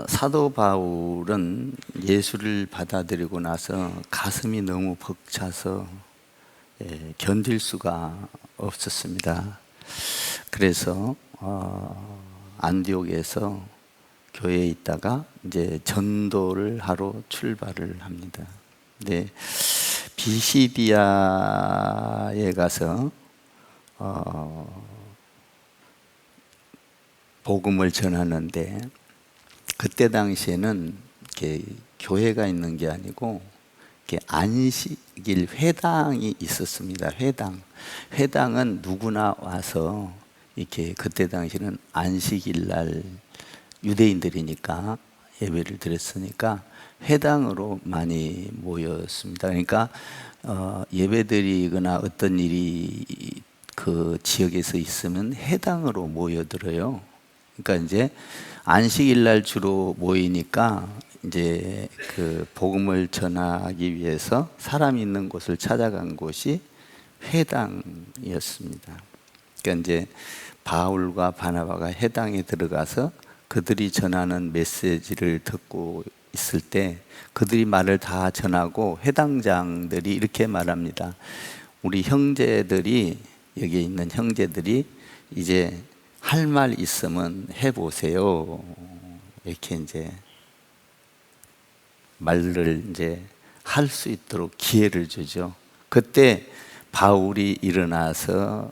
사도 바울은 예수를 받아들이고 나서 가슴이 너무 벅차서 견딜 수가 없었습니다. 그래서 안디옥에서 교회에 있다가 이제 전도를 하러 출발을 합니다. 근데 비시디아에 가서 복음을 전하는데, 그때 당시에는 이렇게 교회가 있는 게 아니고 이렇게 안식일 회당이 있었습니다. 회당은 누구나 와서 이렇게, 그때 당시는 안식일 날 유대인들이니까 예배를 드렸으니까 회당으로 많이 모였습니다. 그러니까 예배드리거나 어떤 일이 그 지역에서 있으면 회당으로 모여들어요. 그러니까 이제 안식일 날 주로 모이니까 이제 그 복음을 전하기 위해서 사람 있는 곳을 찾아간 곳이 회당이었습니다. 그러니까 이제 바울과 바나바가 회당에 들어가서 그들이 전하는 메시지를 듣고 있을 때 그들이 말을 다 전하고 회당장들이 이렇게 말합니다. 우리 형제들이, 여기 있는 형제들이 이제 할 말 있으면 해보세요. 이렇게 이제 말을 이제 할 수 있도록 기회를 주죠. 그때 바울이 일어나서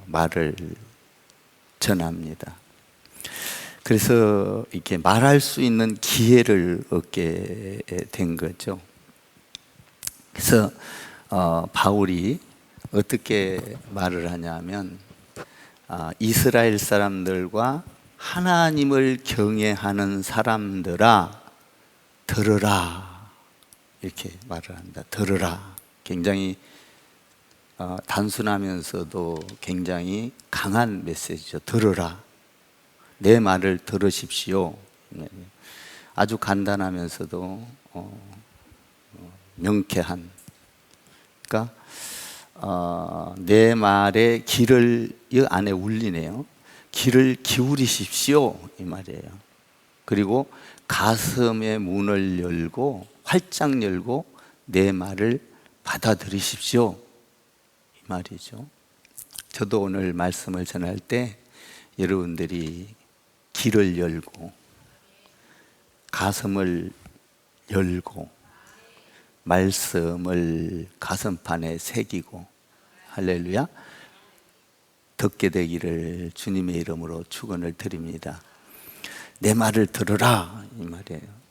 말을 전합니다. 그래서 이렇게 말할 수 있는 기회를 얻게 된 거죠. 그래서 바울이 어떻게 말을 하냐면, 이스라엘 사람들과 하나님을 경외하는 사람들아 들으라, 이렇게 말을 한다. 들으라. 굉장히 단순하면서도 굉장히 강한 메시지죠. 들으라. 내 말을 들으십시오. 아주 간단하면서도 명쾌한, 그러니까 내 말에 귀를, 이 안에 울리네요. 귀를 기울이십시오, 이 말이에요. 그리고 가슴의 문을 열고 활짝 열고 내 말을 받아들이십시오, 이 말이죠. 저도 오늘 말씀을 전할 때 여러분들이 귀를 열고 가슴을 열고 말씀을 가슴판에 새기고, 할렐루야, 듣게 되기를 주님의 이름으로 축원을 드립니다. 내 말을 들으라, 이 말이에요.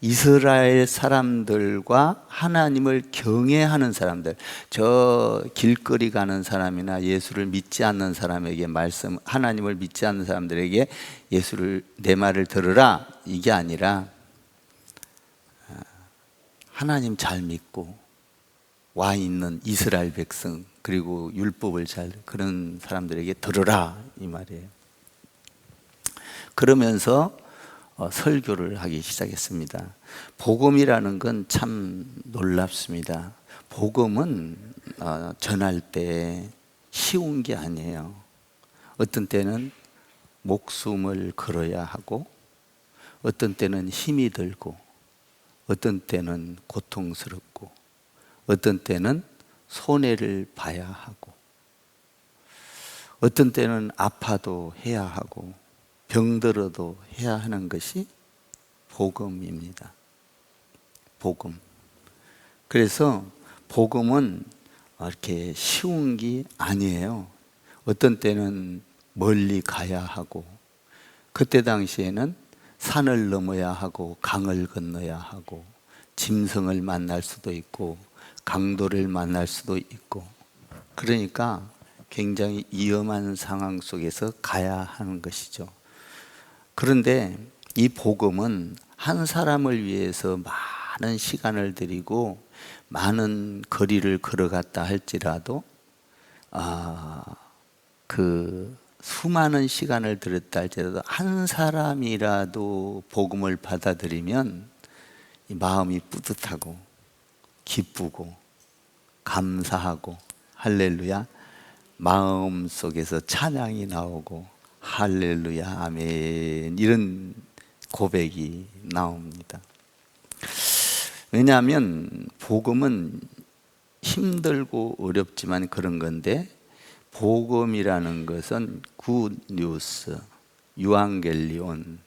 이스라엘 사람들과 하나님을 경외하는 사람들, 저 길거리 가는 사람이나 예수를 믿지 않는 사람에게 말씀, 하나님을 믿지 않는 사람들에게 예수를, 내 말을 들으라, 이게 아니라 하나님 잘 믿고 와 있는 이스라엘 백성, 그리고 율법을 잘, 그런 사람들에게 들으라, 이 말이에요. 그러면서 설교를 하기 시작했습니다. 복음이라는 건 참 놀랍습니다. 복음은 전할 때 쉬운 게 아니에요. 어떤 때는 목숨을 걸어야 하고, 어떤 때는 힘이 들고, 어떤 때는 고통스럽고, 어떤 때는 손해를 봐야 하고, 어떤 때는 아파도 해야 하고, 병들어도 해야 하는 것이 복음입니다. 복음. 그래서 복음은 이렇게 쉬운 게 아니에요. 어떤 때는 멀리 가야 하고, 그때 당시에는 산을 넘어야 하고 강을 건너야 하고 짐승을 만날 수도 있고 강도를 만날 수도 있고, 그러니까 굉장히 위험한 상황 속에서 가야 하는 것이죠. 그런데 이 복음은 한 사람을 위해서 많은 시간을 들이고 많은 거리를 걸어갔다 할지라도 그 수많은 시간을 들였다 할지라도 한 사람이라도 복음을 받아들이면 이 마음이 뿌듯하고 기쁘고 감사하고, 할렐루야, 마음 속에서 찬양이 나오고 할렐루야, 아멘. 이런 고백이 나옵니다. 왜냐하면 복음은 힘들고 어렵지만 그런 건데, 복음이라는 것은 굿 뉴스, 유앙겔리온,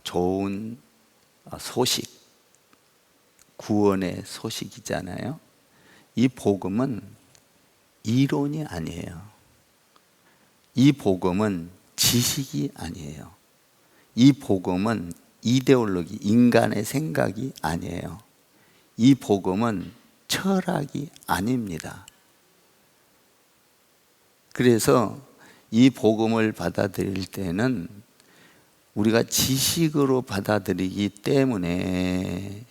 좋은 소식, 구원의 소식이잖아요. 이 복음은 이론이 아니에요. 이 복음은 지식이 아니에요. 이 복음은 이데올로기, 인간의 생각이 아니에요. 이 복음은 철학이 아닙니다. 그래서 이 복음을 받아들일 때는 우리가 지식으로 받아들이기 때문에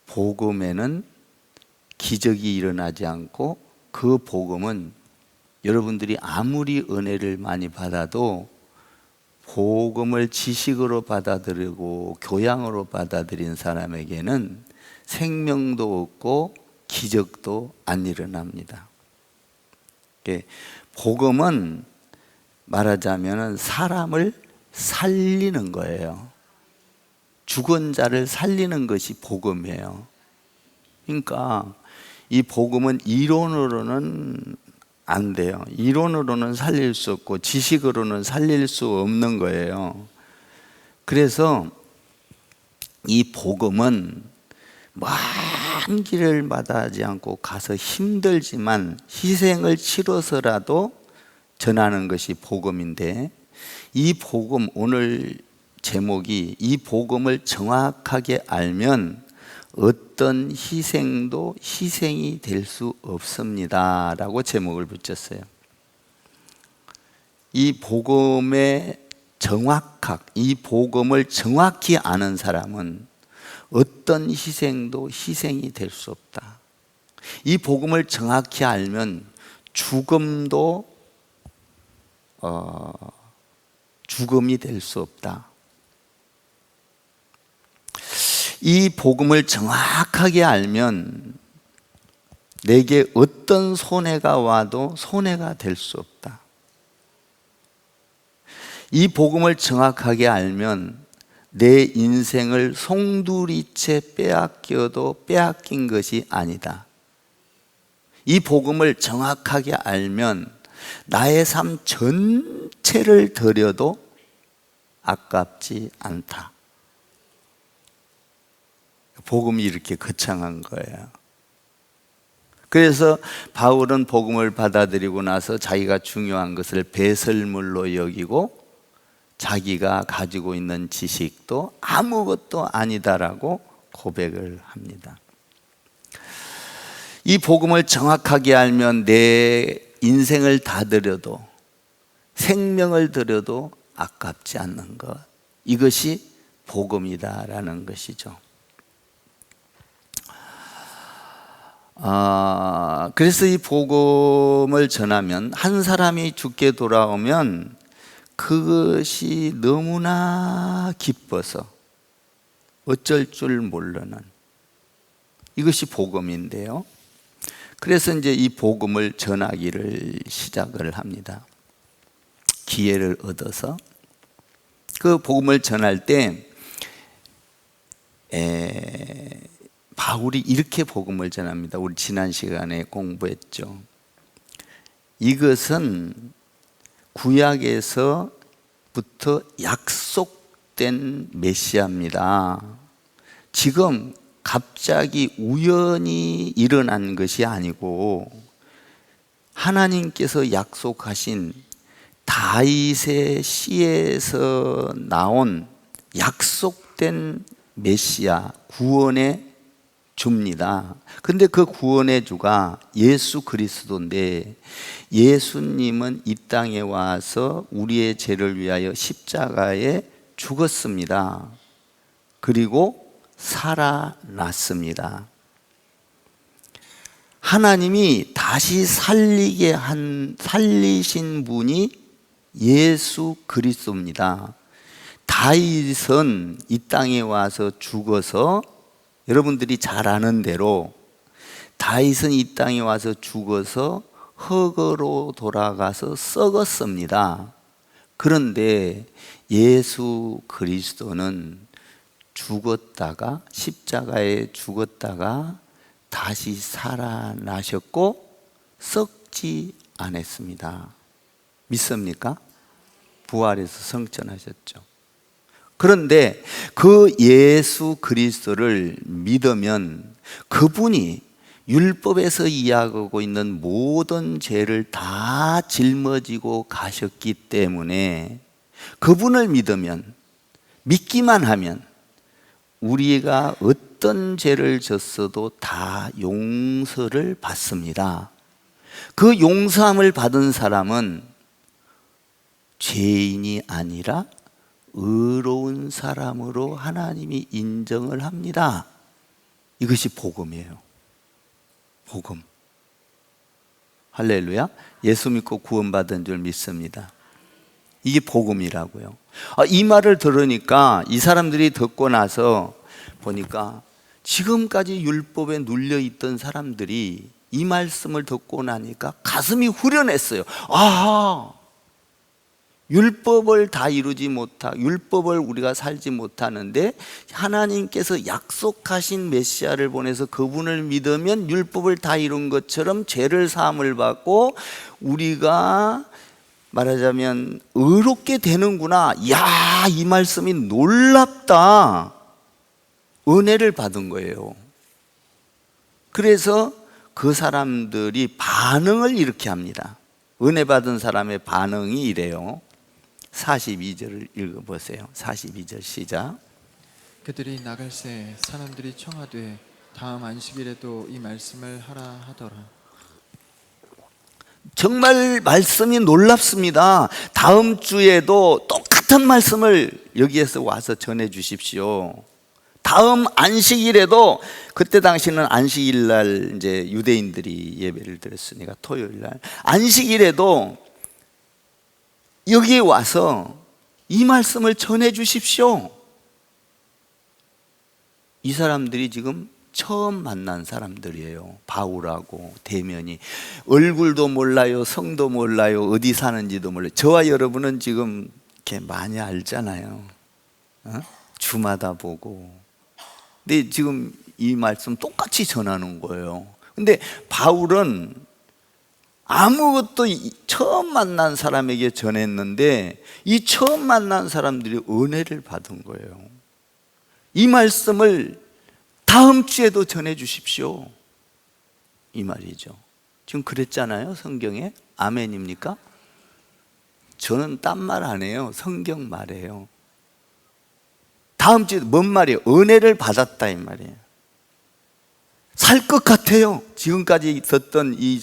복음에는 기적이 일어나지 않고, 그 복음은 여러분들이 아무리 은혜를 많이 받아도 복음을 지식으로 받아들이고 교양으로 받아들인 사람에게는 생명도 없고 기적도 안 일어납니다. 복음은 말하자면 사람을 살리는 거예요. 죽은 자를 살리는 것이 복음이에요. 그러니까 이 복음은 이론으로는 안 돼요. 이론으로는 살릴 수 없고 지식으로는 살릴 수 없는 거예요. 그래서 이 복음은 먼 길을 마다하지 않고 가서 힘들지만 희생을 치러서라도 전하는 것이 복음인데, 이 복음, 오늘 제목이 이 복음을 정확하게 알면 어떤 희생도 희생이 될 수 없습니다 라고 제목을 붙였어요. 이 복음의 이 복음을 정확히 아는 사람은 어떤 희생도 희생이 될 수 없다. 이 복음을 정확히 알면 죽음도 죽음이 될 수 없다. 이 복음을 정확하게 알면 내게 어떤 손해가 와도 손해가 될 수 없다. 이 복음을 정확하게 알면 내 인생을 송두리째 빼앗겨도 빼앗긴 것이 아니다. 이 복음을 정확하게 알면 나의 삶 전체를 드려도 아깝지 않다. 복음이 이렇게 거창한 거예요. 그래서 바울은 복음을 받아들이고 나서 자기가 중요한 것을 배설물로 여기고 자기가 가지고 있는 지식도 아무것도 아니다라고 고백을 합니다. 이 복음을 정확하게 알면 내 인생을 다 드려도, 생명을 드려도 아깝지 않는 것, 이것이 복음이다라는 것이죠. 그래서 이 복음을 전하면, 한 사람이 죽게 돌아오면 그것이 너무나 기뻐서 어쩔 줄 모르는, 이것이 복음인데요. 그래서 이제 이 복음을 전하기를 시작을 합니다. 기회를 얻어서 그 복음을 전할 때 바울이 이렇게 복음을 전합니다. 우리 지난 시간에 공부했죠. 이것은 구약에서부터 약속된 메시아입니다. 지금 갑자기 우연히 일어난 것이 아니고 하나님께서 약속하신 다윗의 씨에서 나온 약속된 메시아, 구원의 주입니다. 근데 그 구원의 주가 예수 그리스도인데, 예수님은 이 땅에 와서 우리의 죄를 위하여 십자가에 죽었습니다. 그리고 살아났습니다. 하나님이 다시 살리신 분이 예수 그리스도입니다. 다윗은 이 땅에 와서 죽어서, 여러분들이 잘 아는 대로 다윗은 이 땅에 와서 죽어서 흙으로 돌아가서 썩었습니다. 그런데 예수 그리스도는 죽었다가 십자가에 죽었다가 다시 살아나셨고 썩지 않았습니다. 믿습니까? 부활해서 성천하셨죠. 그런데 그 예수 그리스도를 믿으면 그분이 율법에서 이야기하고 있는 모든 죄를 다 짊어지고 가셨기 때문에 그분을 믿으면, 믿기만 하면 우리가 어떤 죄를 졌어도 다 용서를 받습니다. 그 용서함을 받은 사람은 죄인이 아니라 의로운 사람으로 하나님이 인정을 합니다. 이것이 복음이에요. 복음. 할렐루야. 예수 믿고 구원받은 줄 믿습니다. 이게 복음이라고요. 이 말을 들으니까 이 사람들이 듣고 나서 보니까 지금까지 율법에 눌려있던 사람들이 이 말씀을 듣고 나니까 가슴이 후련했어요. 아, 율법을 다 이루지 못하고 율법을 우리가 살지 못하는데 하나님께서 약속하신 메시아를 보내서 그분을 믿으면 율법을 다 이룬 것처럼 죄를 사함을 받고 우리가 말하자면 의롭게 되는구나. 야, 이 말씀이 놀랍다. 은혜를 받은 거예요. 그래서 그 사람들이 반응을 이렇게 합니다. 은혜 받은 사람의 반응이 이래요. 42절을 읽어보세요. 42절 시작. 그들이 나갈새 사람들이 청하되 다음 안식일에도 이 말씀을 하라 하더라. 정말 말씀이 놀랍습니다. 다음 주에도 똑같은 말씀을 여기에서 와서 전해 주십시오. 다음 안식일에도, 그때 당시는 안식일 날 이제 유대인들이 예배를 드렸으니까 토요일 날 안식일에도 여기에 와서 이 말씀을 전해 주십시오. 이 사람들이 지금 처음 만난 사람들이에요. 바울하고 대면이. 얼굴도 몰라요, 성도 몰라요, 어디 사는지도 몰라요. 저와 여러분은 지금 이렇게 많이 알잖아요. 주마다 보고. 근데 지금 이 말씀 똑같이 전하는 거예요. 근데 바울은 아무것도 처음 만난 사람에게 전했는데 이 처음 만난 사람들이 은혜를 받은 거예요. 이 말씀을 다음 주에도 전해 주십시오. 이 말이죠. 지금 그랬잖아요, 성경에. 아멘입니까? 저는 딴 말 안 해요. 성경 말이에요. 다음 주에 뭔 말이에요? 은혜를 받았다 이 말이에요. 살 것 같아요. 지금까지 듣던 이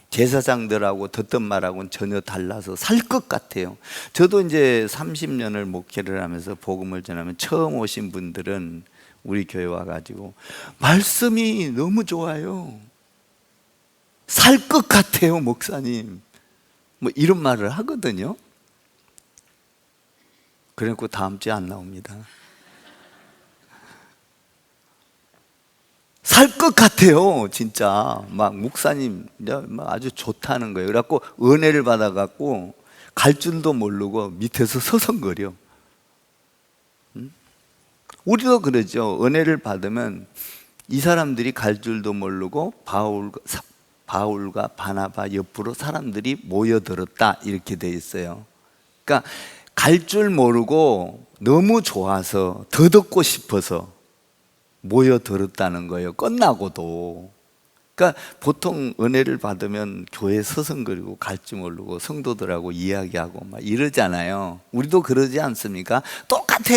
제사장들하고 듣던 말하고는 전혀 달라서 살 것 같아요. 저도 이제 30년을 목회를 하면서 복음을 전하면 처음 오신 분들은 우리 교회 와가지고 말씀이 너무 좋아요. 살 것 같아요, 목사님. 뭐 이런 말을 하거든요. 그래놓고 다음 주에 안 나옵니다. 살 것 같아요, 진짜. 막 목사님 아주 좋다는 거예요. 그래갖고 은혜를 받아갖고 갈 줄도 모르고 밑에서 서성거려. 우리도 그러죠. 은혜를 받으면 이 사람들이 갈 줄도 모르고 바울과 바나바 옆으로 사람들이 모여들었다 이렇게 돼 있어요. 그러니까 갈 줄 모르고 너무 좋아서 더 듣고 싶어서 모여들었다는 거예요. 끝나고도. 그러니까 보통 은혜를 받으면 교회 서성거리고 갈지 모르고 성도들하고 이야기하고 막 이러잖아요. 우리도 그러지 않습니까? 똑같아.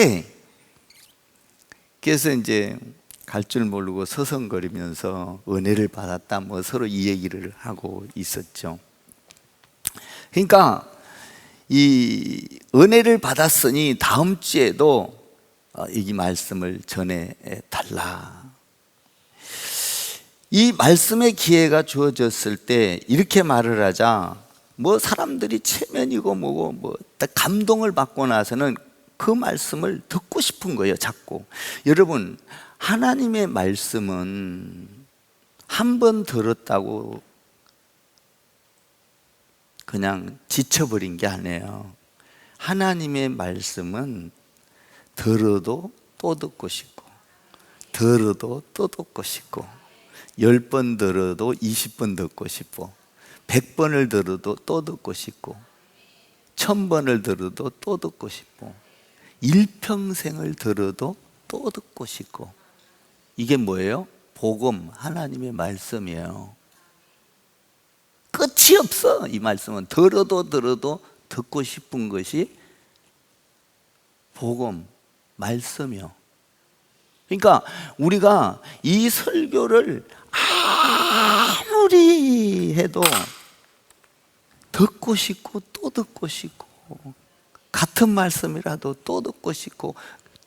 그래서 이제 갈 줄 모르고 서성거리면서 은혜를 받았다 뭐 서로 이 얘기를 하고 있었죠. 그러니까 이 은혜를 받았으니 다음 주에도 이 말씀을 전해 달라. 이 말씀의 기회가 주어졌을 때 이렇게 말을 하자 뭐 사람들이 체면이고 뭐고 뭐 감동을 받고 나서는 그 말씀을 듣고 싶은 거예요, 자꾸. 여러분, 하나님의 말씀은 한 번 들었다고 그냥 지쳐버린 게 아니에요. 하나님의 말씀은 들어도 또 듣고 싶고, 들어도 또 듣고 싶고, 10번 들어도 20번 듣고 싶고, 100번을 들어도 또 듣고 싶고, 1000번을 들어도 또 듣고 싶고, 일평생을 들어도 또 듣고 싶고. 이게 뭐예요? 복음, 하나님의 말씀이에요. 끝이 없어. 이 말씀은 들어도 듣고 싶은 것이 복음, 말씀이요. 그러니까 우리가 이 설교를 아무리 해도 듣고 싶고 또 듣고 싶고, 같은 말씀이라도 또 듣고 싶고,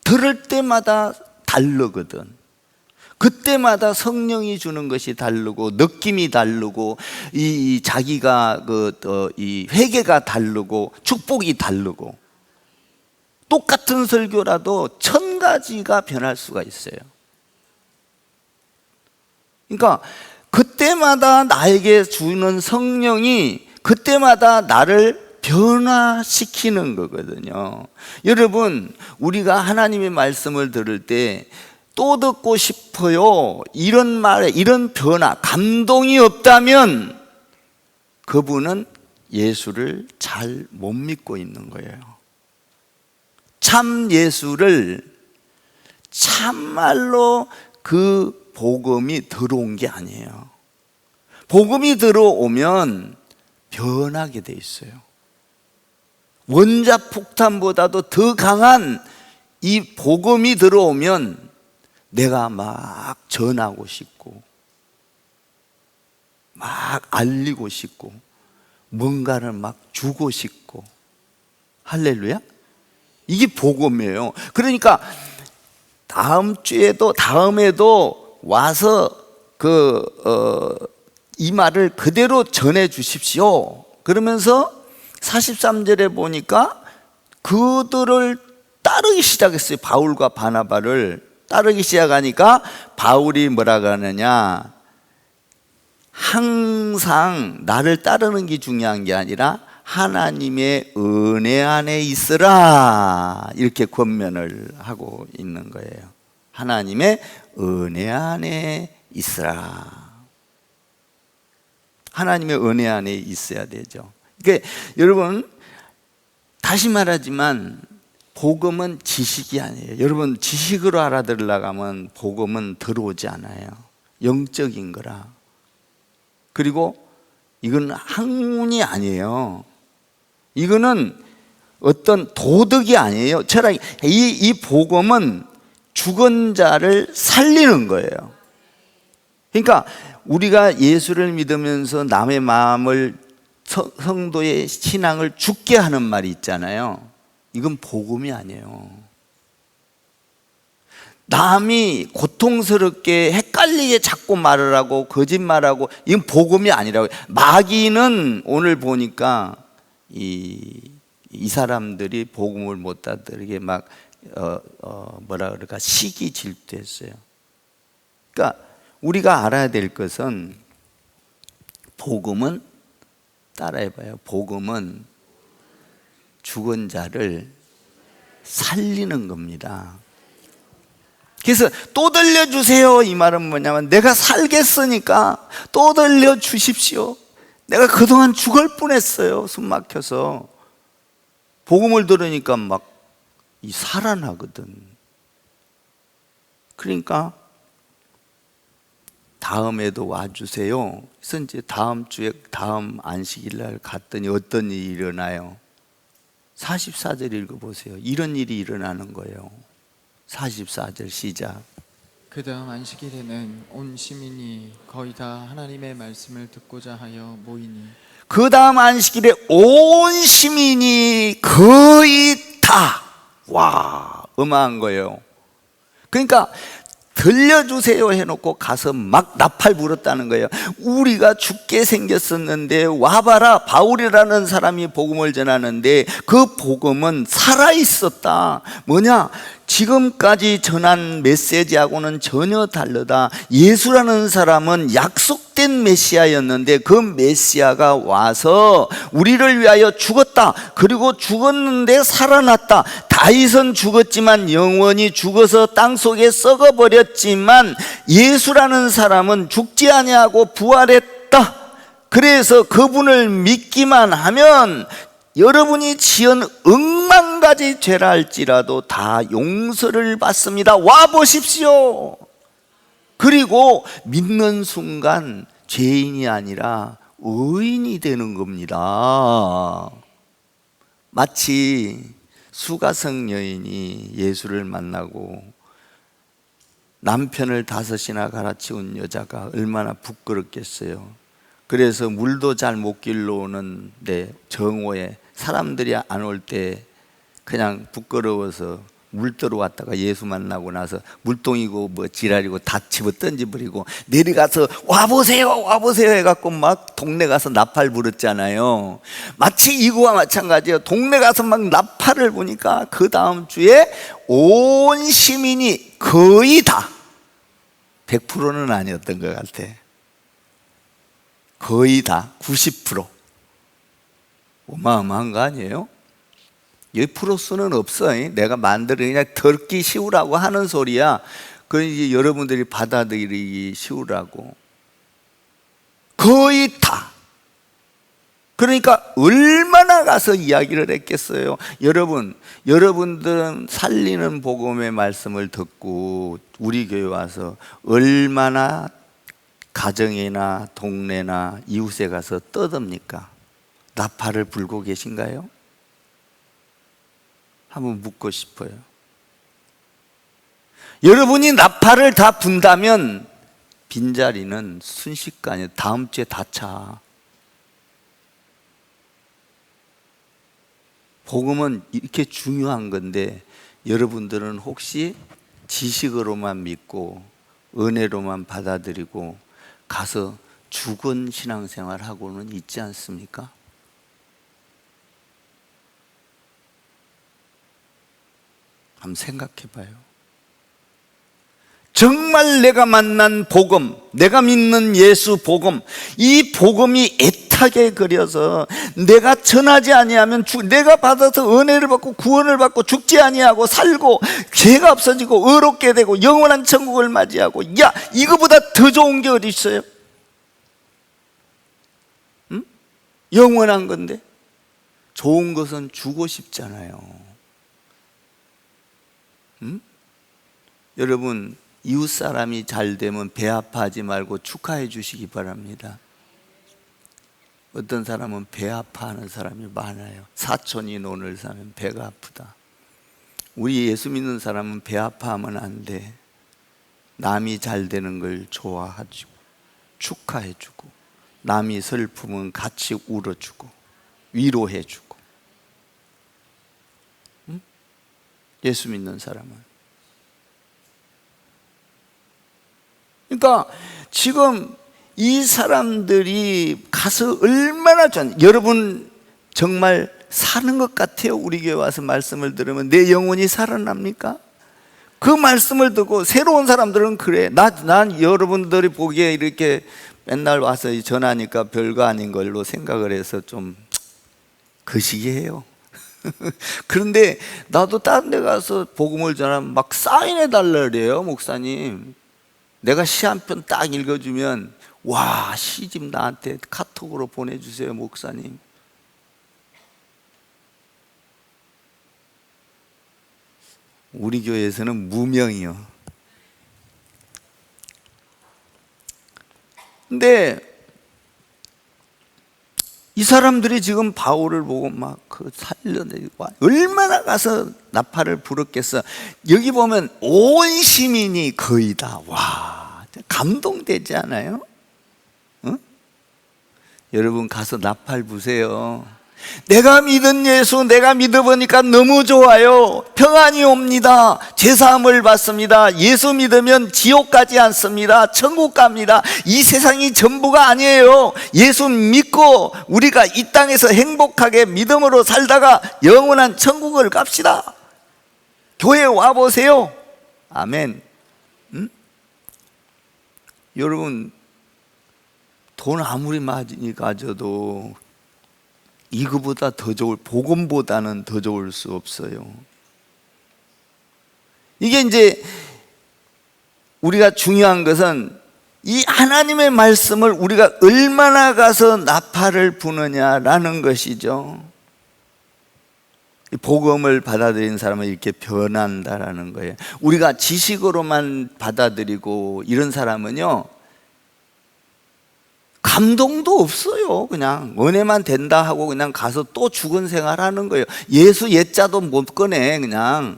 들을 때마다 다르거든. 그때마다 성령이 주는 것이 다르고, 느낌이 다르고, 이 자기가 이 회개가 다르고, 축복이 다르고, 똑같은 설교라도 1000가지가 변할 수가 있어요. 그러니까 그때마다 나에게 주는 성령이 그때마다 나를 변화시키는 거거든요. 여러분, 우리가 하나님의 말씀을 들을 때 또 듣고 싶어요, 이런 말에 이런 변화, 감동이 없다면 그분은 예수를 잘 못 믿고 있는 거예요. 참 예수를 참말로 그 복음이 들어온 게 아니에요. 복음이 들어오면 변하게 돼 있어요. 원자폭탄보다도 더 강한 이 복음이 들어오면 내가 막 전하고 싶고, 막 알리고 싶고, 뭔가를 막 주고 싶고. 할렐루야? 이게 복음이에요. 그러니까 다음에도 와서 이 말을 그대로 전해 주십시오. 그러면서 43절에 보니까 그들을 따르기 시작했어요. 바울과 바나바를 따르기 시작하니까 바울이 뭐라고 하느냐, 항상 나를 따르는 게 중요한 게 아니라 하나님의 은혜 안에 있으라, 이렇게 권면을 하고 있는 거예요. 하나님의 은혜 안에 있으라. 하나님의 은혜 안에 있어야 되죠. 그러니까 여러분, 다시 말하지만 복음은 지식이 아니에요. 여러분, 지식으로 알아들으려고 하면 복음은 들어오지 않아요. 영적인 거라. 그리고 이건 학문이 아니에요. 이거는 어떤 도덕이 아니에요. 철학이. 이 복음은 죽은 자를 살리는 거예요. 그러니까 우리가 예수를 믿으면서 남의 마음을, 성도의 신앙을 죽게 하는 말이 있잖아요. 이건 복음이 아니에요. 남이 고통스럽게 헷갈리게 자꾸 말을 하고 거짓말하고, 이건 복음이 아니라고. 마귀는 오늘 보니까 이 사람들이 복음을 못 따르게 막 뭐라 그럴까, 시기 질투했어요. 그러니까 우리가 알아야 될 것은, 복음은, 따라해봐요, 복음은 죽은 자를 살리는 겁니다. 그래서 또 들려주세요, 이 말은 뭐냐면, 내가 살겠으니까 또 들려주십시오. 내가 그동안 죽을 뻔했어요, 숨 막혀서. 복음을 들으니까 막 살아나거든. 그러니까 다음에도 와주세요. 그래서 이제 다음 안식일 날 갔더니 어떤 일이 일어나요? 44절 읽어보세요. 이런 일이 일어나는 거예요. 44절 시작. 그 다음 안식일에는 온 시민이 거의 다 하나님의 말씀을 듣고자 하여 모이니. 그 다음 안식일에 온 시민이 거의 다, 와, 어마한 거예요. 그러니까 들려주세요 해놓고 가서 막 나팔 불었다는 거예요. 우리가 죽게 생겼었는데 와봐라. 바울이라는 사람이 복음을 전하는데 그 복음은 살아있었다. 뭐냐? 지금까지 전한 메시지하고는 전혀 다르다. 예수라는 사람은 약속된 메시아였는데 그 메시아가 와서 우리를 위하여 죽었다. 그리고 죽었는데 살아났다. 다윗은 죽었지만 영원히 죽어서 땅속에 썩어버렸지만 예수라는 사람은 죽지 아니하고 부활했다. 그래서 그분을 믿기만 하면 여러분이 지은 억만가지 죄라 할지라도 다 용서를 받습니다. 와 보십시오. 그리고 믿는 순간 죄인이 아니라 의인이 되는 겁니다. 마치 수가성 여인이 예수를 만나고 남편을 5이나 갈아치운 여자가 얼마나 부끄럽겠어요. 그래서 물도 잘 못 길러오는데 정오에 사람들이 안 올 때 그냥 부끄러워서 물 들어왔다가 예수 만나고 나서 물동이고 뭐 지랄이고 다 집어 던져버리고 내려가서 와보세요 와보세요 해갖고 막 동네 가서 나팔 불었잖아요. 마치 이거와 마찬가지예요. 동네 가서 막 나팔을 부니까 그 다음 주에 온 시민이 거의 다 100%는 아니었던 것 같아. 거의 다 90%. 어마어마한 거 아니에요? 1%수는 없어. 내가 만들어 그냥 듣기 쉬우라고 하는 소리야. 그 이제 여러분들이 받아들이기 쉬우라고. 거의 다. 그러니까 얼마나 가서 이야기를 했겠어요. 여러분들은 살리는 복음의 말씀을 듣고 우리 교회 와서 얼마나 가정이나 동네나 이웃에 가서 떠듭니까? 나팔을 불고 계신가요? 한번 묻고 싶어요. 여러분이 나팔을 다 분다면 빈자리는 순식간에 다음 주에 다 차. 복음은 이렇게 중요한 건데 여러분들은 혹시 지식으로만 믿고 은혜로만 받아들이고 가서 죽은 신앙생활 하고는 있지 않습니까? 한번 생각해 봐요. 정말 내가 만난 복음, 내가 믿는 예수 복음, 이 복음이 애타게 그려서 내가 전하지 아니하면 내가 받아서 은혜를 받고 구원을 받고 죽지 아니하고 살고 죄가 없어지고 의롭게 되고 영원한 천국을 맞이하고, 야, 이거보다 더 좋은 게 어디 있어요? 응? 영원한 건데 좋은 것은 주고 싶잖아요. 응? 여러분, 이웃 사람이 잘 되면 배 아파하지 말고 축하해 주시기 바랍니다. 어떤 사람은 배 아파하는 사람이 많아요. 사촌이 논을 사면 배가 아프다. 우리 예수 믿는 사람은 배 아파하면 안 돼. 남이 잘 되는 걸 좋아하고 축하해주고, 남이 슬프면 같이 울어주고 위로해주고. 응? 예수 믿는 사람은. 그러니까 지금 이 사람들이 가서 얼마나 여러분 정말 사는 것 같아요? 우리 교회 와서 말씀을 들으면 내 영혼이 살아납니까? 그 말씀을 듣고 새로운 사람들은 그래. 난 여러분들이 보기에 이렇게 맨날 와서 전하니까 별거 아닌 걸로 생각을 해서 좀 거시기해요. 그런데 나도 다른 데 가서 복음을 전하면 막 사인해 달라 그래요. 목사님, 내가 시 한 편 딱 읽어주면 와, 시집 나한테 카톡으로 보내주세요 목사님. 우리 교회에서는 무명이요. 근데 이 사람들이 지금 바울을 보고 막 그 살려내고 얼마나 가서 나팔을 불었겠어. 여기 보면 온 시민이 거의 다. 와, 감동되지 않아요? 응? 여러분 가서 나팔 부세요. 내가 믿은 예수, 내가 믿어보니까 너무 좋아요. 평안이 옵니다. 죄사함을 받습니다. 예수 믿으면 지옥 가지 않습니다. 천국 갑니다. 이 세상이 전부가 아니에요. 예수 믿고 우리가 이 땅에서 행복하게 믿음으로 살다가 영원한 천국을 갑시다. 교회 와보세요. 아멘. 응? 여러분, 돈 아무리 많이 가져도 이거보다 더 좋을, 복음보다는 더 좋을 수 없어요. 이게 이제 우리가 중요한 것은 이 하나님의 말씀을 우리가 얼마나 가서 나팔을 부느냐라는 것이죠. 이 복음을 받아들인 사람은 이렇게 변한다라는 거예요. 우리가 지식으로만 받아들이고 이런 사람은요, 감동도 없어요. 그냥 은혜만 된다 하고 그냥 가서 또 죽은 생활하는 거예요. 예수 예자도 못 꺼내 그냥.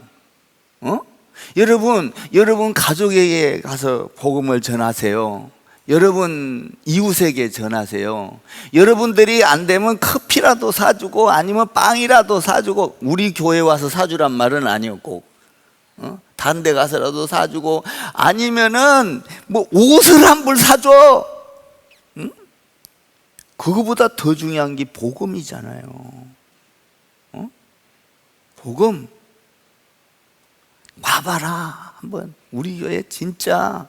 여러분 가족에게 가서 복음을 전하세요. 여러분 이웃에게 전하세요. 여러분들이 안 되면 커피라도 사주고 아니면 빵이라도 사주고, 우리 교회 와서 사주란 말은 아니었고, 다른 데 가서라도 사주고, 아니면은 뭐 옷을 한 벌 사줘. 그거보다 더 중요한 게 복음이잖아요. 복음. 와봐라 한번. 우리 교회 진짜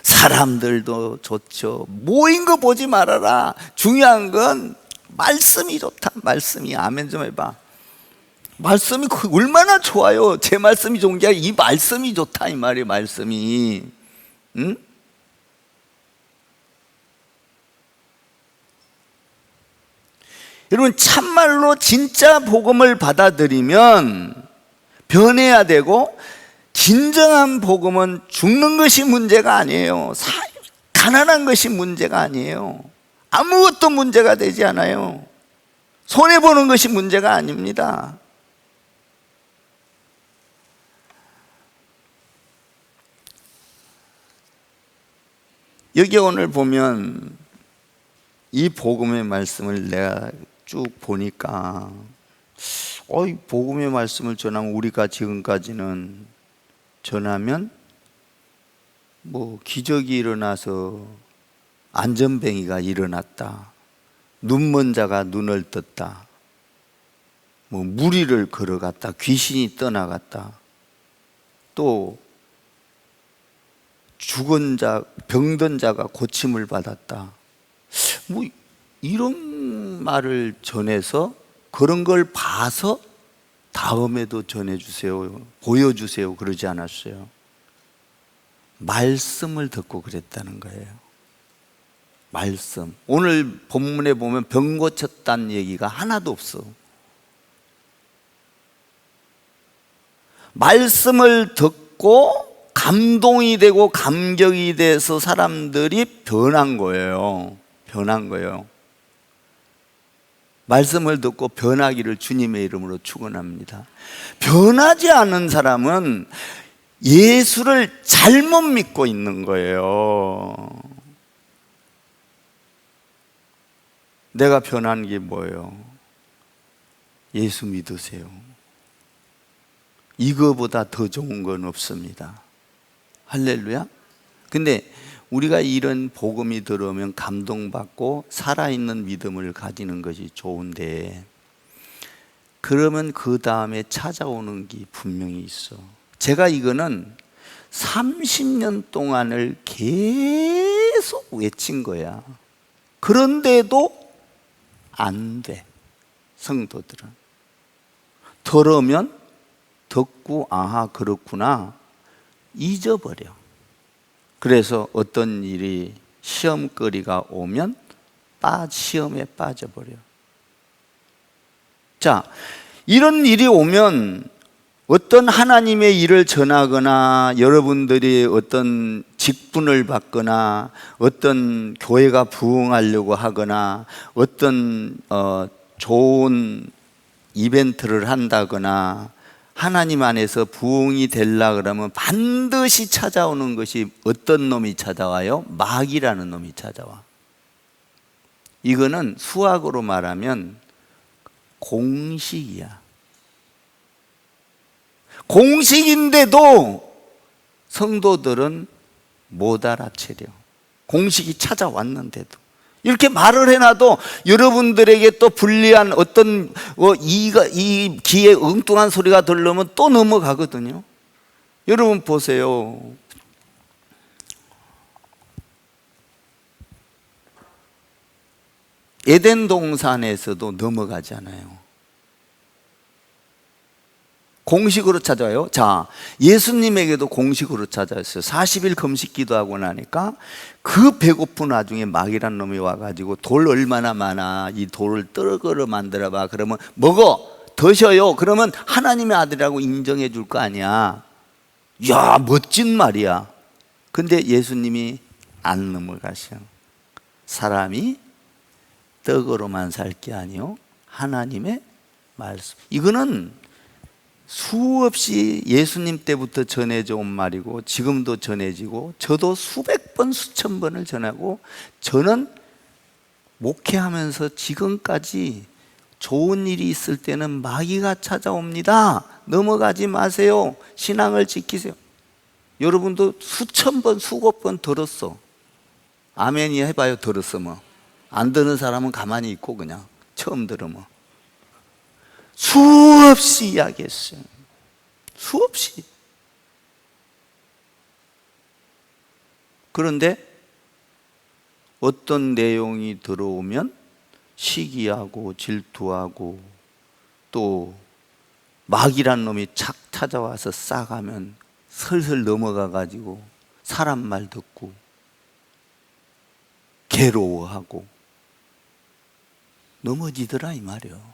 사람들도 좋죠. 모인 거 보지 말아라. 중요한 건 말씀이 좋다. 말씀이. 아멘 좀 해봐. 말씀이 얼마나 좋아요. 제 말씀이 좋은 게 아니라 이 말씀이 좋다 이 말이에요. 말씀이. 응? 여러분, 참말로 진짜 복음을 받아들이면 변해야 되고, 진정한 복음은 죽는 것이 문제가 아니에요. 가난한 것이 문제가 아니에요. 아무것도 문제가 되지 않아요. 손해보는 것이 문제가 아닙니다. 여기 오늘 보면 이 복음의 말씀을 내가 쭉 보니까 이 복음의 말씀을 전하면, 우리가 지금까지는 전하면 뭐 기적이 일어나서 안전뱅이가 일어났다, 눈먼 자가 눈을 떴다, 뭐 무리를 걸어갔다, 귀신이 떠나갔다, 또 죽은 자, 병든 자가 고침을 받았다, 뭐 이런 말을 전해서 그런 걸 봐서 다음에도 전해주세요, 보여주세요 그러지 않았어요. 말씀을 듣고 그랬다는 거예요. 말씀. 오늘 본문에 보면 병 고쳤다는 얘기가 하나도 없어. 말씀을 듣고 감동이 되고 감격이 돼서 사람들이 변한 거예요. 변한 거예요. 말씀을 듣고 변하기를 주님의 이름으로 축원합니다. 변하지 않은 사람은 예수를 잘못 믿고 있는 거예요. 내가 변한 게 뭐예요? 예수 믿으세요. 이거보다 더 좋은 건 없습니다. 할렐루야. 근데 우리가 이런 복음이 들어오면 감동받고 살아있는 믿음을 가지는 것이 좋은데, 그러면 그 다음에 찾아오는 게 분명히 있어. 제가 이거는 30년 동안을 계속 외친 거야. 그런데도 안 돼. 성도들은 들으면 듣고 아하 그렇구나 잊어버려. 그래서 어떤 일이 시험거리가 오면 시험에 빠져버려. 자, 이런 일이 오면 어떤 하나님의 일을 전하거나 여러분들이 어떤 직분을 받거나 어떤 교회가 부흥하려고 하거나 어떤 좋은 이벤트를 한다거나 하나님 안에서 부흥이 되려고 그러면 반드시 찾아오는 것이 어떤 놈이 찾아와요? 마귀라는 놈이 찾아와. 이거는 수학으로 말하면 공식이야. 공식인데도 성도들은 못 알아채려. 공식이 찾아왔는데도. 이렇게 말을 해놔도 여러분들에게 또 불리한 어떤 이 귀에 엉뚱한 소리가 들려면 또 넘어가거든요. 여러분 보세요. 에덴 동산에서도 넘어가잖아요. 공식으로 찾아와요. 자, 예수님에게도 공식으로 찾아왔어요. 40일 금식 기도하고 나니까 그 배고픈 와중에 마귀란 놈이 와가지고 돌 얼마나 많아, 이 돌을 떡으로 만들어봐. 그러면 먹어, 드셔요. 그러면 하나님의 아들이라고 인정해 줄 거 아니야. 야, 멋진 말이야. 근데 예수님이 안 넘어가셔. 사람이 떡으로만 살 게 아니요 하나님의 말씀. 이거는 수없이 예수님 때부터 전해져 온 말이고 지금도 전해지고 저도 수백 번 수천 번을 전하고 저는 목회하면서 지금까지 좋은 일이 있을 때는 마귀가 찾아옵니다. 넘어가지 마세요. 신앙을 지키세요. 여러분도 수천 번 수백 번 들었어. 아멘이 해봐요. 들었어 뭐. 안 듣는 사람은 가만히 있고 그냥 처음 들으면 수없이 이야기했어요. 수없이. 그런데 어떤 내용이 들어오면 시기하고 질투하고 또 마귀란 놈이 착 찾아와서 싸가면 슬슬 넘어가 가지고 사람 말 듣고 괴로워하고 넘어지더라 이 말이요.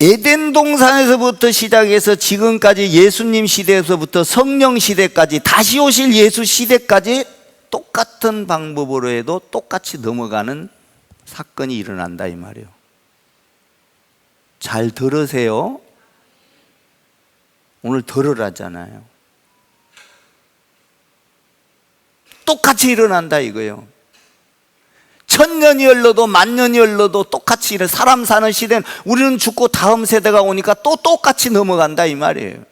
에덴 동산에서부터 시작해서 지금까지 예수님 시대에서부터 성령 시대까지 다시 오실 예수 시대까지 똑같은 방법으로 해도 똑같이 넘어가는 사건이 일어난다 이 말이에요. 잘 들으세요. 오늘 들으라잖아요. 똑같이 일어난다 이거예요. 천년이 흘러도 만년이 흘러도 똑같이 일어나. 사람 사는 시대는 우리는 죽고 다음 세대가 오니까 또 똑같이 넘어간다 이 말이에요.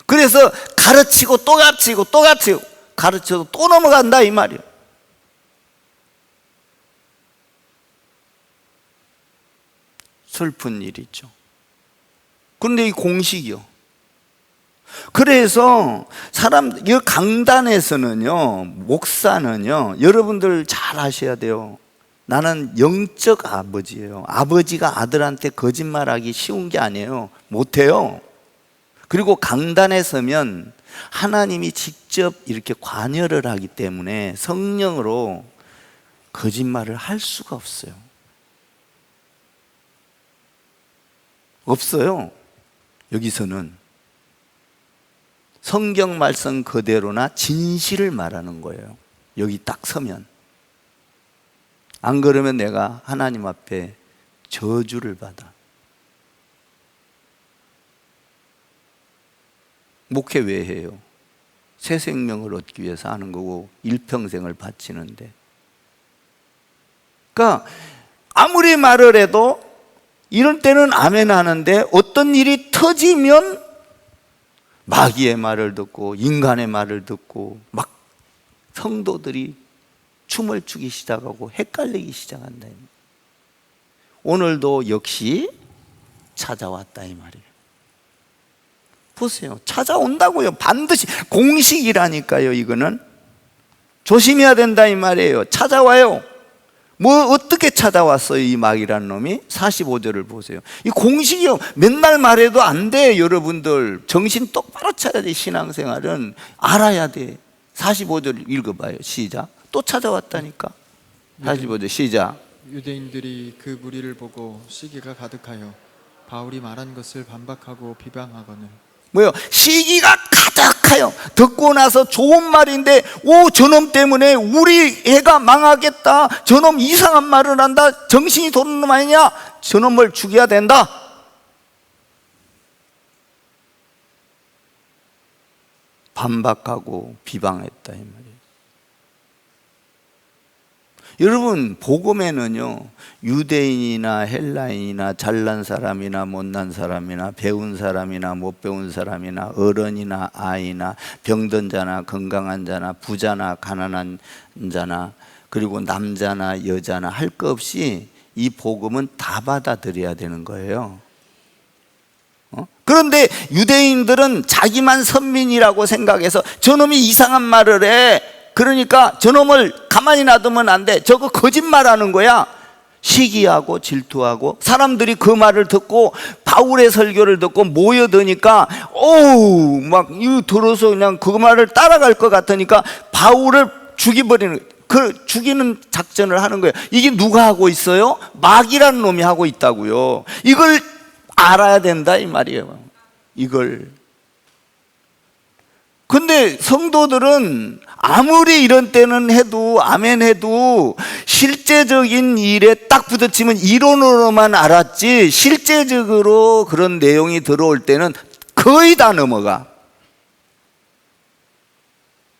그래서 가르치고 또 가르치고 또 가르치고 가르쳐도 또 넘어간다 이 말이에요. 슬픈 일이죠. 그런데 이 공식이요. 그래서 이 강단에서는요, 목사는요, 여러분들 잘 아셔야 돼요. 나는 영적 아버지예요. 아버지가 아들한테 거짓말하기 쉬운 게 아니에요. 못해요. 그리고 강단에 서면 하나님이 직접 이렇게 관여를 하기 때문에 성령으로 거짓말을 할 수가 없어요. 없어요. 여기서는 성경 말씀 그대로나 진실을 말하는 거예요. 여기 딱 서면. 안 그러면 내가 하나님 앞에 저주를 받아. 목회 왜 해요? 새 생명을 얻기 위해서 하는 거고 일평생을 바치는데. 그러니까 아무리 말을 해도 이럴 때는 아멘 하는데 어떤 일이 터지면 마귀의 말을 듣고 인간의 말을 듣고 막 성도들이 춤을 추기 시작하고 헷갈리기 시작한다. 오늘도 역시 찾아왔다 이 말이에요. 보세요. 찾아온다고요. 반드시 공식이라니까요. 이거는 조심해야 된다 이 말이에요. 찾아와요. 뭐 어떻게 찾아왔어요 이 마귀라는 놈이? 45절을 보세요. 이 공식이요. 맨날 말해도 안 돼. 여러분들 정신 똑바로 차려야 돼. 신앙생활은 알아야 돼. 45절 읽어봐요. 시작. 또 찾아왔다니까. 45절 시작. 유대인들이 그 무리를 보고 시기가 가득하여 바울이 말한 것을 반박하고 비방하거늘. 뭐요? 시기가 가득하여. 듣고 나서 좋은 말인데 오 저놈 때문에 우리 애가 망하겠다. 저놈 이상한 말을 한다. 정신이 도는 놈 아니냐? 저놈을 죽여야 된다. 반박하고 비방했다 이 말이에요. 여러분, 복음에는요, 유대인이나 헬라인이나 잘난 사람이나 못난 사람이나 배운 사람이나 못 배운 사람이나 어른이나 아이나 병든 자나 건강한 자나 부자나 가난한 자나 그리고 남자나 여자나 할 것 없이 이 복음은 다 받아들여야 되는 거예요. 그런데 유대인들은 자기만 선민이라고 생각해서 저놈이 이상한 말을 해. 그러니까 저놈을 가만히 놔두면 안 돼. 저거 거짓말하는 거야. 시기하고 질투하고, 사람들이 그 말을 듣고 바울의 설교를 듣고 모여드니까 어우 막 이거 들어서 그냥 그 말을 따라갈 것 같으니까 바울을 죽여버리는, 그 죽이는 작전을 하는 거예요. 이게 누가 하고 있어요? 마귀라는 놈이 하고 있다고요. 이걸 알아야 된다 이 말이에요. 이걸. 근데 성도들은 아무리 이런 때는 해도 아멘 해도 실제적인 일에 딱 부딪히면 이론으로만 알았지 실제적으로 그런 내용이 들어올 때는 거의 다 넘어가.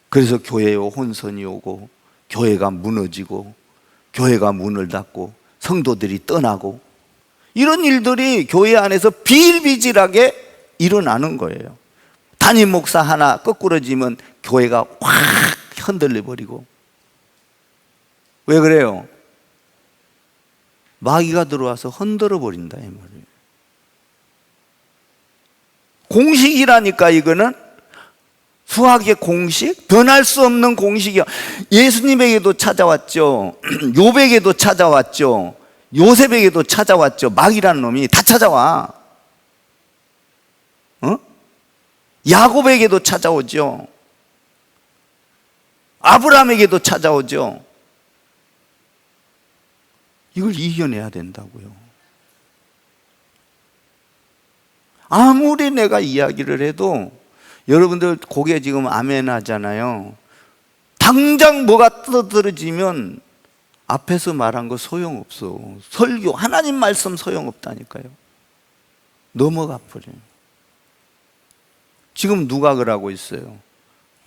그래서 교회에 혼선이 오고 교회가 무너지고 교회가 문을 닫고 성도들이 떠나고 이런 일들이 교회 안에서 비일비재하게 일어나는 거예요. 담임 목사 하나 거꾸러지면 교회가 확 흔들려 버리고. 왜 그래요? 마귀가 들어와서 흔들어 버린다 이 말이에요. 공식이라니까. 이거는 수학의 공식, 변할 수 없는 공식이야. 예수님에게도 찾아왔죠. 욥에게도 찾아왔죠. 요셉에게도 찾아왔죠. 마귀라는 놈이 다 찾아와. 야곱에게도 찾아오죠. 아브라함에게도 찾아오죠. 이걸 이겨내야 된다고요. 아무리 내가 이야기를 해도 여러분들 고개 지금 아멘 하잖아요. 당장 뭐가 떠들어지면 앞에서 말한 거 소용없어. 설교, 하나님 말씀 소용없다니까요. 넘어가 버려요. 지금 누가 그러고 있어요?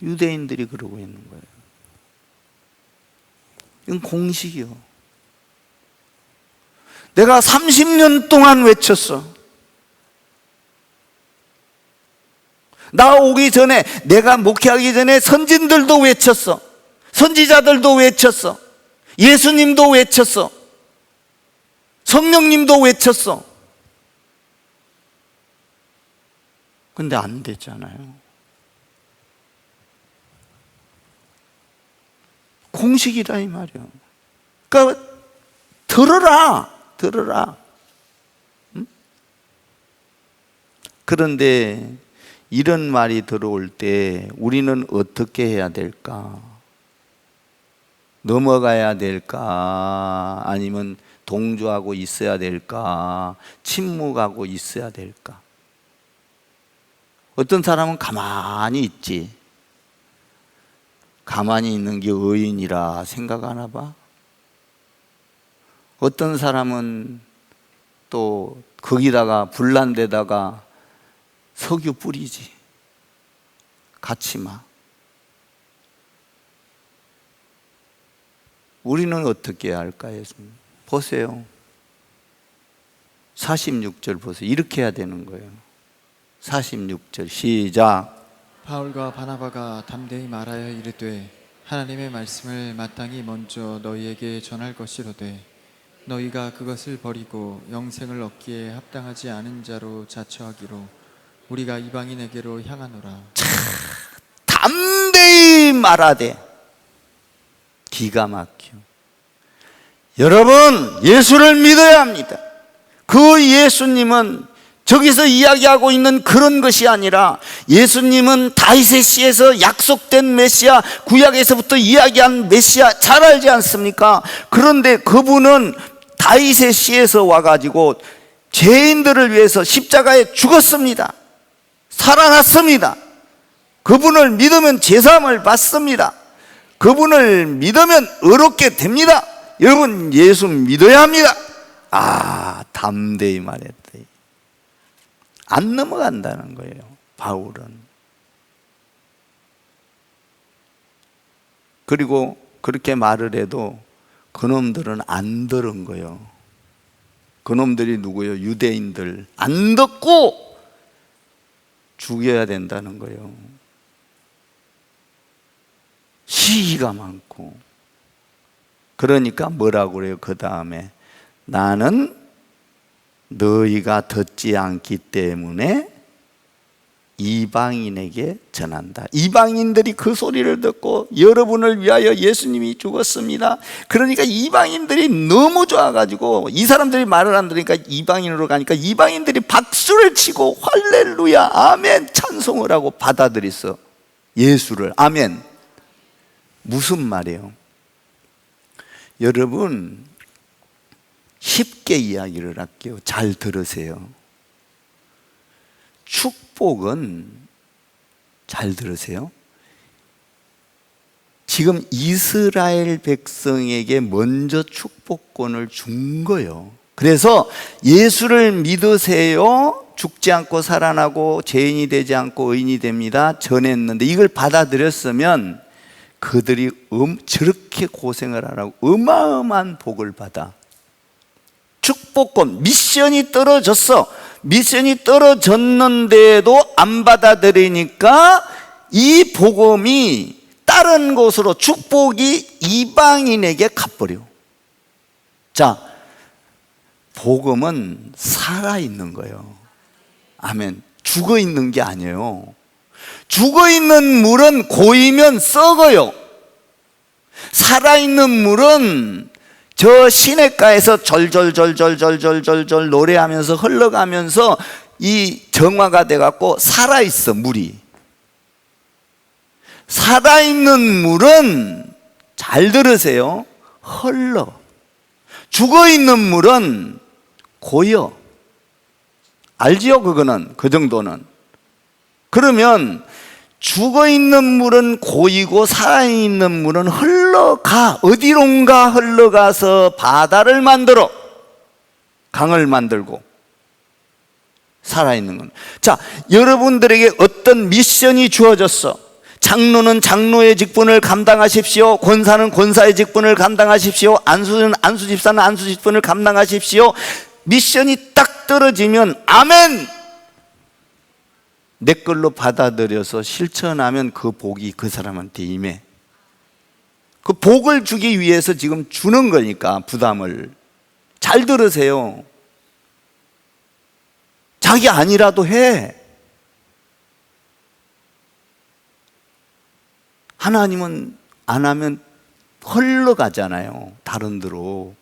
유대인들이 그러고 있는 거예요. 이건 공식이요. 내가 30년 동안 외쳤어. 나 오기 전에, 내가 목회하기 전에 선진들도 외쳤어. 선지자들도 외쳤어. 예수님도 외쳤어. 성령님도 외쳤어. 근데 안 됐잖아요. 공식이라 이 말이에요. 그러니까 들어라. 응? 그런데 이런 말이 들어올 때 우리는 어떻게 해야 될까? 넘어가야 될까? 아니면 동조하고 있어야 될까? 침묵하고 있어야 될까? 어떤 사람은 가만히 있지. 가만히 있는 게 의인이라 생각하나 봐. 어떤 사람은 또 거기다가 불난 데다가 석유 뿌리지. 같이 막. 우리는 어떻게 해야 할까요? 보세요. 46절 보세요. 이렇게 해야 되는 거예요. 46절 시작. 바울과 바나바가 담대히 말하여 이르되 하나님의 말씀을 마땅히 먼저 너희에게 전할 것이로되 너희가 그것을 버리고 영생을 얻기에 합당하지 않은 자로 자처하기로 우리가 이방인에게로 향하노라. 담대히 말하되. 기가 막혀. 여러분, 예수를 믿어야 합니다. 그 예수님은 저기서 이야기하고 있는 그런 것이 아니라 예수님은 다윗의 씨에서 약속된 메시아, 구약에서부터 이야기한 메시아 잘 알지 않습니까? 그런데 그분은 다윗의 씨에서 와가지고 죄인들을 위해서 십자가에 죽었습니다. 살아났습니다. 그분을 믿으면 제사함을 받습니다. 그분을 믿으면 의롭게 됩니다. 여러분, 예수 믿어야 합니다. 담대히 말했다. 안 넘어간다는 거예요, 바울은. 그리고 그렇게 말을 해도 그놈들은 안 들은 거예요. 그놈들이 누구예요? 유대인들. 안 듣고 죽여야 된다는 거예요. 시기가 많고. 그러니까 뭐라고 그래요? 그 다음에 나는 너희가 듣지 않기 때문에 이방인에게 전한다. 이방인들이 그 소리를 듣고 여러분을 위하여 예수님이 죽었습니다. 그러니까 이방인들이 너무 좋아가지고 이 사람들이 말을 안 들으니까 이방인으로 가니까 이방인들이 박수를 치고 할렐루야 아멘 찬송을 하고 받아들였어. 예수를. 아멘. 무슨 말이에요? 여러분 쉽게 이야기를 할게요. 잘 들으세요. 축복은, 잘 들으세요, 지금 이스라엘 백성에게 먼저 축복권을 준 거예요. 그래서 예수를 믿으세요, 죽지 않고 살아나고 죄인이 되지 않고 의인이 됩니다 전했는데 이걸 받아들였으면 그들이 저렇게 고생을 안 하고 어마어마한 복을 받아. 축복권, 미션이 떨어졌어. 미션이 떨어졌는데도 안 받아들이니까 이 복음이 다른 곳으로, 축복이 이방인에게 가버려. 자, 복음은 살아있는 거예요. 아멘. 죽어있는 게 아니에요. 죽어있는 물은 고이면 썩어요. 살아있는 물은 저 시냇가에서 절절절절절절절 노래하면서 흘러가면서 이 정화가 돼갖고 살아있어. 물이 살아있는 물은, 잘 들으세요, 흘러. 죽어있는 물은 고여. 알지요? 그거는, 그 정도는. 그러면 죽어있는 물은 고이고 살아있는 물은 흘러가. 어디론가 흘러가서 바다를 만들어, 강을 만들고. 살아있는 건. 자, 여러분들에게 어떤 미션이 주어졌어. 장로는 장로의 직분을 감당하십시오. 권사는 권사의 직분을 감당하십시오. 안수는 안수 집사는 안수 직분을 감당하십시오. 미션이 딱 떨어지면 아멘! 내 걸로 받아들여서 실천하면 그 복이 그 사람한테 임해. 그 복을 주기 위해서 지금 주는 거니까, 부담을. 잘 들으세요. 자기 아니라도 해. 하나님은 안 하면 흘러가잖아요, 다른 데로.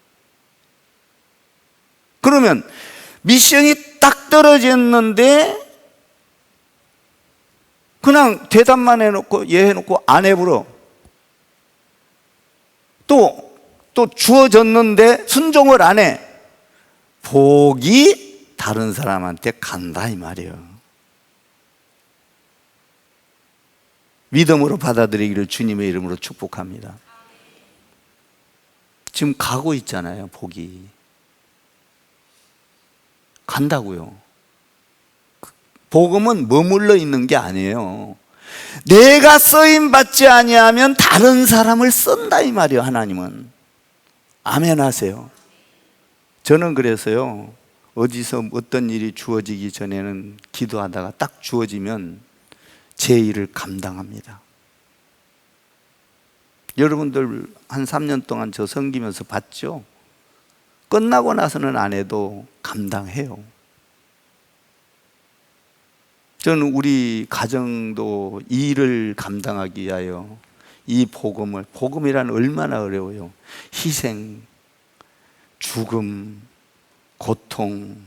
그러면 미션이 딱 떨어졌는데 그냥 대답만 해놓고, 예 해놓고 안 해버려. 또 주어졌는데 순종을 안 해. 복이 다른 사람한테 간다 이 말이에요. 믿음으로 받아들이기를 주님의 이름으로 축복합니다. 지금 가고 있잖아요, 복이. 간다고요. 복음은 머물러 있는 게 아니에요. 내가 쓰임 받지 아니하면 다른 사람을 쓴다 이 말이에요, 하나님은. 아멘 하세요. 저는 그래서요, 어디서 어떤 일이 주어지기 전에는 기도하다가 딱 주어지면 제 일을 감당합니다. 여러분들 한 3년 동안 저 섬기면서 봤죠? 끝나고 나서는 안 해도 감당해요. 저는 우리 가정도 일을 감당하기 위하여 이 복음을, 복음이란 얼마나 어려워요. 희생, 죽음, 고통,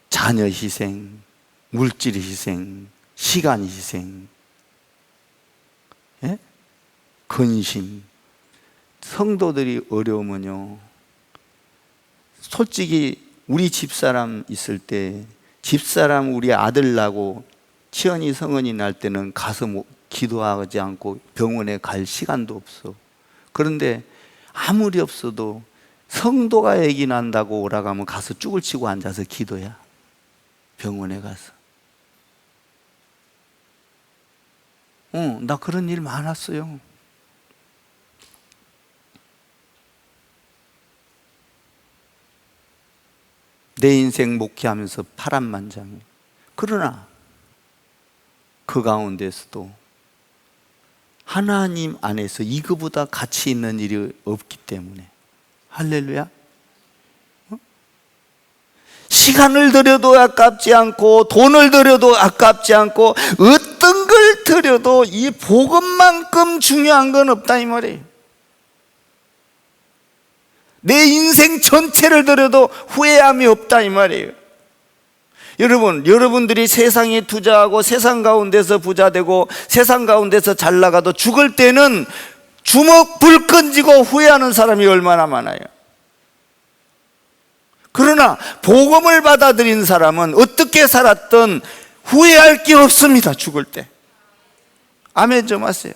자녀 희생, 물질 희생, 시간 희생, 예? 근심. 성도들이 어려우면요, 솔직히 우리 집사람 있을 때, 집사람 우리 아들 나고 치연이 성은이 날 때는 가서 기도하지 않고 병원에 갈 시간도 없어. 그런데 아무리 없어도 성도가 아기 난다고 오라고 하면 가서 쭈글 치고 앉아서 기도야. 병원에 가서. 나 그런 일 많았어요. 내 인생 목회하면서 파란만장해. 그러나 그 가운데서도 하나님 안에서 이거보다 가치 있는 일이 없기 때문에, 할렐루야. 시간을 들여도 아깝지 않고 돈을 들여도 아깝지 않고 어떤 걸 들여도 이 복음만큼 중요한 건 없다 이 말이에요. 내 인생 전체를 들여도 후회함이 없다 이 말이에요. 여러분, 여러분들이 세상에 투자하고 세상 가운데서 부자 되고 세상 가운데서 잘 나가도 죽을 때는 주먹 불 끈지고 후회하는 사람이 얼마나 많아요. 그러나 복음을 받아들인 사람은 어떻게 살았든 후회할 게 없습니다. 죽을 때. 아멘 좀 하세요.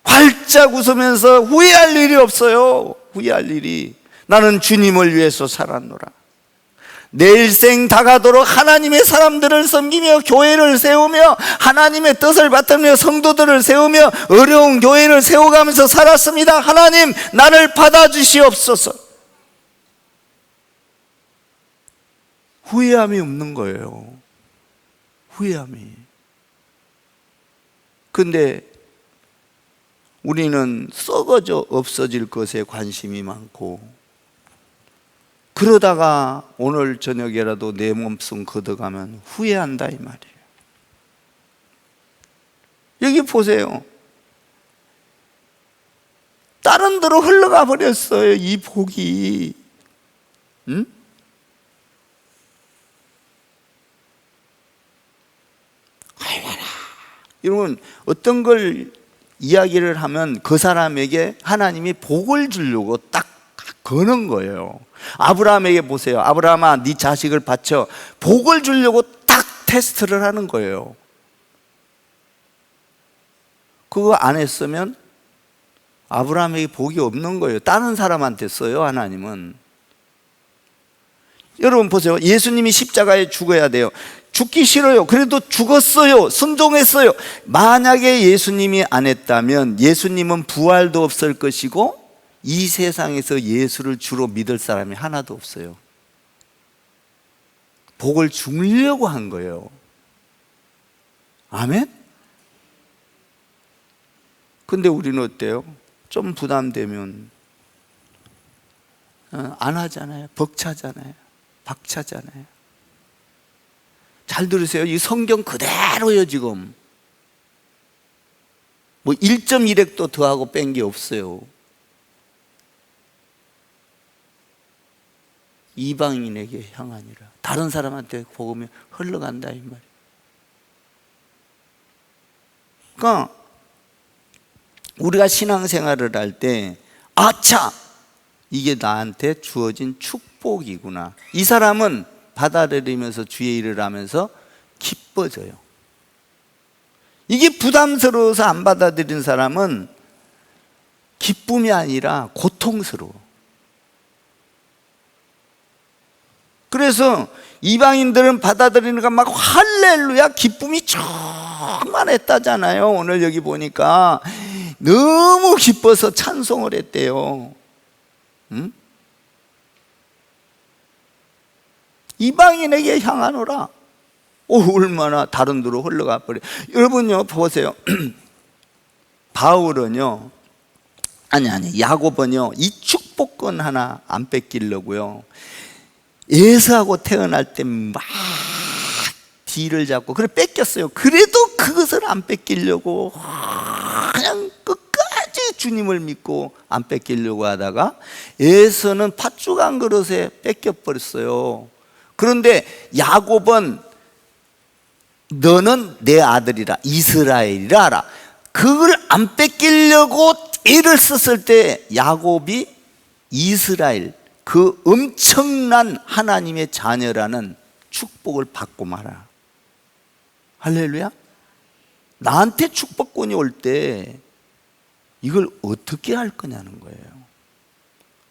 활짝 웃으면서 후회할 일이 없어요. 후회할 일이. 나는 주님을 위해서 살았노라. 내 일생 다가도록 하나님의 사람들을 섬기며 교회를 세우며 하나님의 뜻을 받들며 성도들을 세우며 어려운 교회를 세워가면서 살았습니다. 하나님 나를 받아주시옵소서. 후회함이 없는 거예요. 후회함이. 근데 우리는 썩어져 없어질 것에 관심이 많고, 그러다가 오늘 저녁에라도 내 몸숨 걷어가면 후회한다 이 말이에요. 여기 보세요. 다른 데로 흘러가 버렸어요, 이 복이. 응? 여러분, 어떤 걸 이야기를 하면 그 사람에게 하나님이 복을 주려고 딱 거는 거예요. 아브라함에게 보세요. 아브라함아, 네 자식을 바쳐. 복을 주려고 딱 테스트를 하는 거예요. 그거 안 했으면 아브라함에게 복이 없는 거예요. 다른 사람한테 써요, 하나님은. 여러분 보세요. 예수님이 십자가에 죽어야 돼요. 죽기 싫어요. 그래도 죽었어요. 순종했어요. 만약에 예수님이 안 했다면 예수님은 부활도 없을 것이고 이 세상에서 예수를 주로 믿을 사람이 하나도 없어요. 복을 주려고 한 거예요. 아멘? 근데 우리는 어때요? 좀 부담되면 안 하잖아요. 벅차잖아요. 박차잖아요. 잘 들으세요. 이 성경 그대로예요. 지금 뭐 1.1핵도 더하고 뺀 게 없어요. 이방인에게 향하니라. 다른 사람한테 복음이 흘러간다 이 말이에요. 그러니까 우리가 신앙생활을 할 때 아차! 이게 나한테 주어진 축복이구나. 이 사람은 받아들이면서 주의 일을 하면서 기뻐져요. 이게 부담스러워서 안 받아들인 사람은 기쁨이 아니라 고통스러워. 그래서 이방인들은 받아들이는 거 막 할렐루야 기쁨이 충만했다잖아요. 오늘 여기 보니까 너무 기뻐서 찬송을 했대요. 응? 이방인에게 향하노라. 얼마나 다른 데로 흘러가 버려. 여러분요 보세요. 바울은요, 야곱은요 이 축복권 하나 안 뺏기려고요. 에서하고 태어날 때 막 뒤를 잡고 그래 뺏겼어요. 그래도 그것을 안 뺏기려고 그냥 끝까지 주님을 믿고 안 뺏기려고 하다가 에서는 팥죽 한 그릇에 뺏겨버렸어요. 그런데 야곱은 너는 내 아들이라 이스라엘이라 알아. 그걸 안 뺏기려고 애를 썼을 때 야곱이 이스라엘 그 엄청난 하나님의 자녀라는 축복을 받고 말아. 할렐루야. 나한테 축복권이 올 때 이걸 어떻게 할 거냐는 거예요.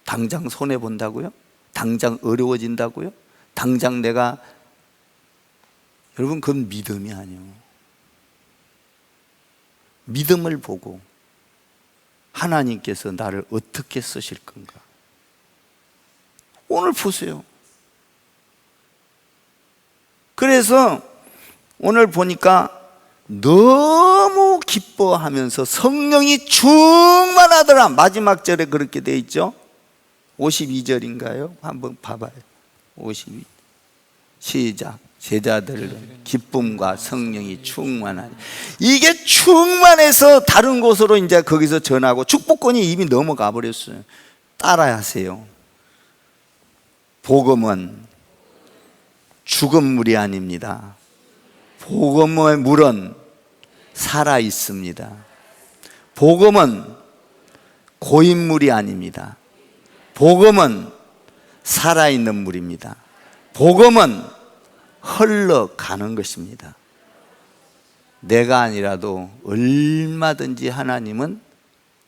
당장 손해본다고요? 당장 어려워진다고요? 당장 내가, 여러분 그건 믿음이 아니에요. 믿음을 보고 하나님께서 나를 어떻게 쓰실 건가. 오늘 보세요. 그래서 오늘 보니까 너무 기뻐하면서 성령이 충만하더라. 마지막 절에 그렇게 돼 있죠. 52절인가요? 한번 봐봐요. 52. 시작. 제자들 기쁨과 성령이 충만하니. 이게 충만해서 다른 곳으로 이제 거기서 전하고 축복권이 이미 넘어가 버렸어요. 따라야 하세요. 복음은 죽은 물이 아닙니다. 복음의 물은 살아 있습니다. 복음은 고인물이 아닙니다. 복음은 살아있는 물입니다. 복음은 흘러가는 것입니다. 내가 아니라도 얼마든지 하나님은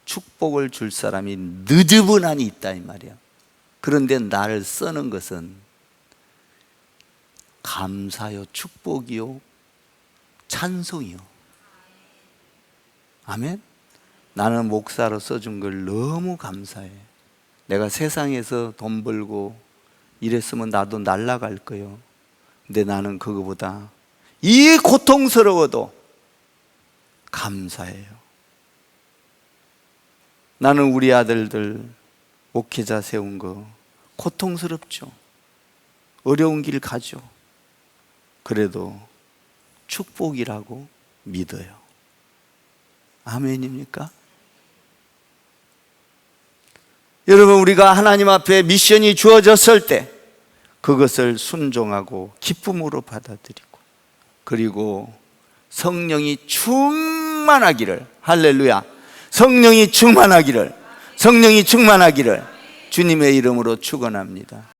축복을 줄 사람이 느즈분하니 있다 이 말이야. 그런데 나를 쓰는 것은 감사요, 축복이요, 찬송이요. 아멘. 나는 목사로 써준 걸 너무 감사해. 내가 세상에서 돈 벌고 이랬으면 나도 날아갈 거요. 근데 나는 그거보다 이 고통스러워도 감사해요. 나는 우리 아들들 목회자 세운 거 고통스럽죠. 어려운 길 가죠. 그래도 축복이라고 믿어요. 아멘입니까? 여러분, 우리가 하나님 앞에 미션이 주어졌을 때 그것을 순종하고 기쁨으로 받아들이고, 그리고 성령이 충만하기를, 할렐루야, 성령이 충만하기를 주님의 이름으로 축원합니다.